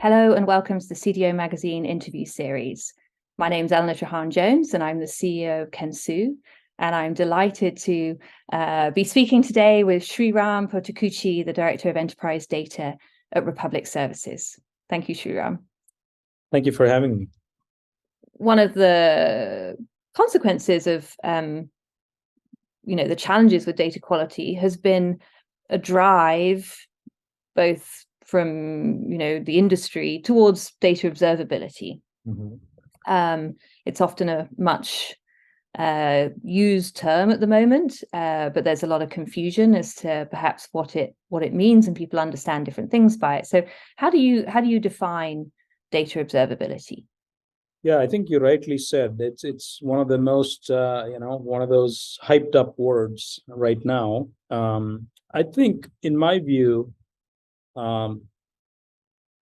Hello and welcome to the CDO Magazine interview series. My name is Eleanor Treharne-Jones and I'm the CEO of Kensu. And I'm delighted to be speaking today with Sreeram Potukuchi, the Director of Enterprise Data at Republic Services. Thank you, Sreeram. Thank you for having me. One of the consequences of the challenges with data quality has been a drive both from the industry towards data observability. Mm-hmm. It's often a much used term at the moment, but there's a lot of confusion as to perhaps what it means, and people understand different things by it. So how do you define data observability? Yeah, I think you rightly said it's one of the most one of those hyped up words right now. I think, in my view,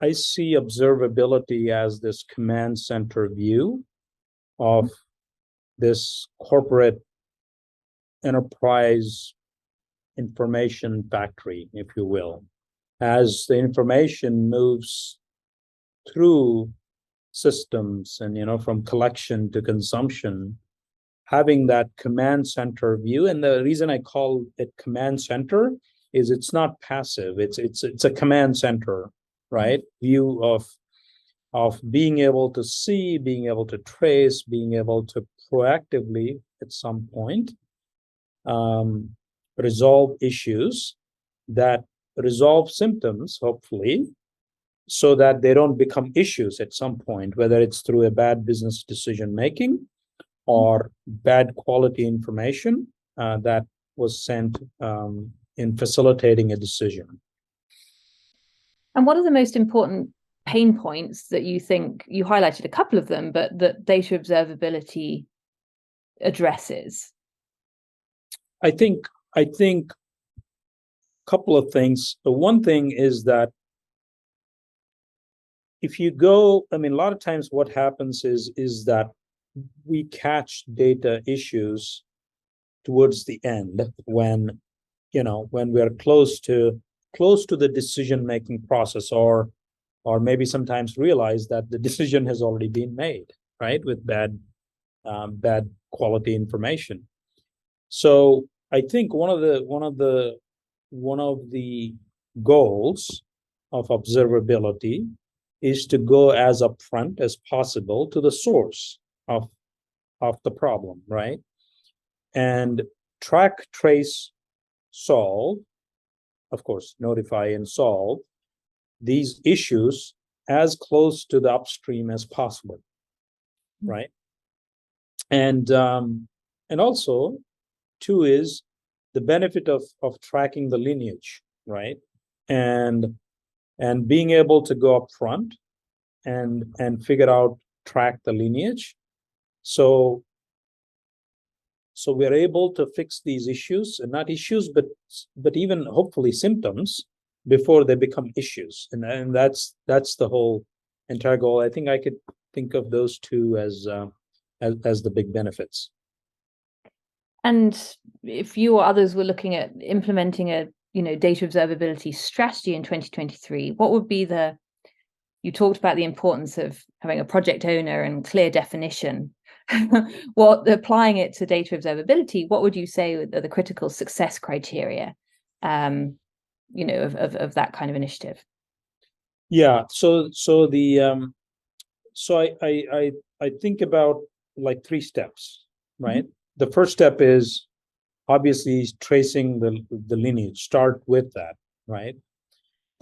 I see observability as this command center view of this corporate enterprise information factory, if you will. As the information moves through systems and from collection to consumption, having that command center view. And the reason I call it command center is it's not passive. It's a command center, right? View of being able to see, being able to trace, being able to proactively at some point resolve issues, that resolve symptoms, hopefully, so that they don't become issues at some point, whether it's through a bad business decision making or bad quality information that was sent in facilitating a decision. And what are the most important pain points that you think, you highlighted a couple of them, but that data observability addresses? I think a couple of things. One thing is that if you go, a lot of times what happens is that we catch data issues towards the end when we're close to the decision-making process, or maybe sometimes realize that the decision has already been made, right, with bad quality information. So I think one of the goals of observability is to go as upfront as possible to the source of the problem, right? And track, trace, solve, of course, notify and solve these issues as close to the upstream as possible, right? And also, two is the benefit of tracking the lineage, right? And being able to go up front and figure out, track the lineage. So we're able to fix these issues, and not issues, but even hopefully symptoms before they become issues. And that's the whole entire goal. I think I could think of those two as the big benefits. And if you or others were looking at implementing a data observability strategy in 2023, what would be you talked about the importance of having a project owner and clear definition. Applying it to data observability, what would you say are the critical success criteria of that kind of initiative? Yeah, so I think about like 3 steps, right? Mm-hmm. The first step is obviously tracing the lineage. Start with that, right?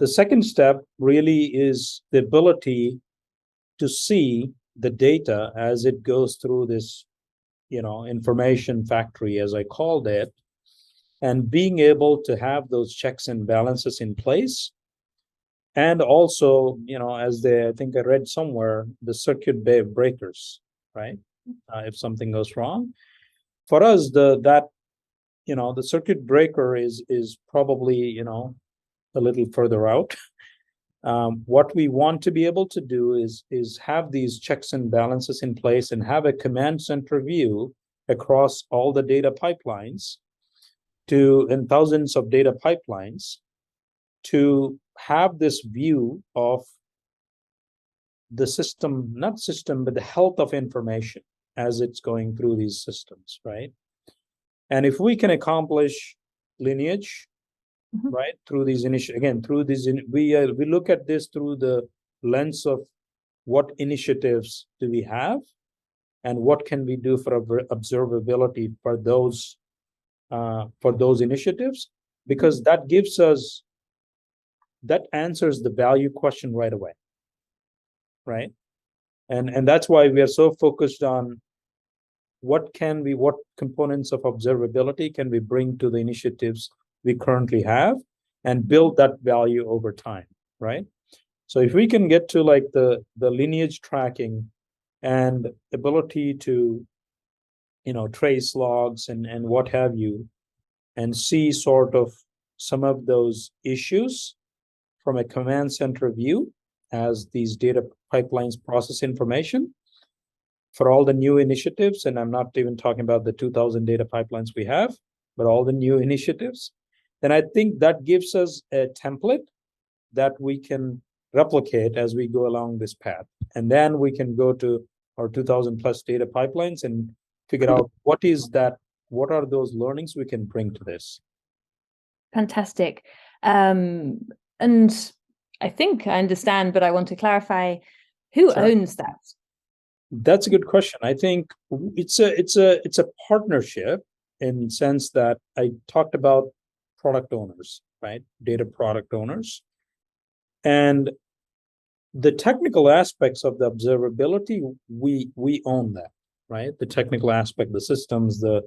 The second step really is the ability to see the data as it goes through this, information factory, as I called it, and being able to have those checks and balances in place. And also, I think I read somewhere, the circuit breakers, right? If something goes wrong. For us, the circuit breaker is probably, a little further out. What we want to be able to do is have these checks and balances in place and have a command center view across all the data pipelines and thousands of data pipelines to have this view of the system, not system, but the health of information as it's going through these systems, right? And if we can accomplish lineage, right, through these we look at this through the lens of what initiatives do we have, and what can we do for observability for those initiatives, because that answers the value question right away, right? And that's why we are so focused on what components of observability can we bring to the initiatives we currently have and build that value over time, right? So if we can get to like the lineage tracking and ability to, trace logs and what have you, and see sort of some of those issues from a command center view as these data pipelines process information for all the new initiatives, and I'm not even talking about the 2,000 data pipelines we have, but all the new initiatives, then I think that gives us a template that we can replicate as we go along this path. And then we can go to our 2,000 plus data pipelines and figure out what are those learnings we can bring to this. Fantastic. And I think I understand, but I want to clarify, who owns that? That's a good question. I think it's a partnership in the sense that I talked about product owners, right? Data product owners. And the technical aspects of the observability, we own that, right? The technical aspect, the systems, the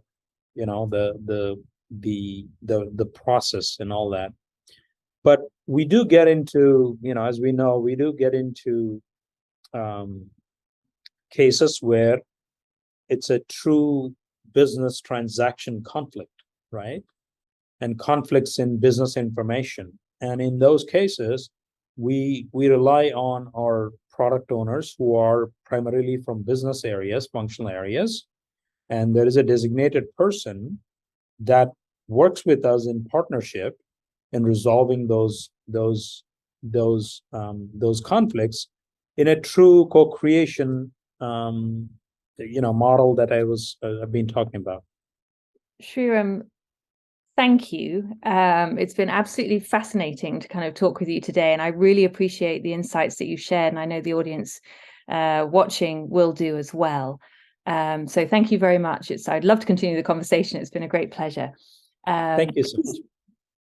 process and all that. But we do get into, as we know, we do get into cases where it's a true business transaction conflict, right? And conflicts in business information. And in those cases, we rely on our product owners who are primarily from business areas, functional areas. And there is a designated person that works with us in partnership in resolving those conflicts in a true co-creation model that I've been talking about. Sreeram, thank you. It's been absolutely fascinating to kind of talk with you today, and I really appreciate the insights that you shared, and I know the audience watching will do as well. So thank you very much. I'd love to continue the conversation. It's been a great pleasure. Thank you so much.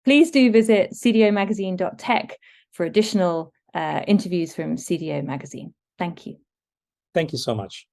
Please do visit cdomagazine.tech for additional interviews from CDO Magazine. Thank you. Thank you so much.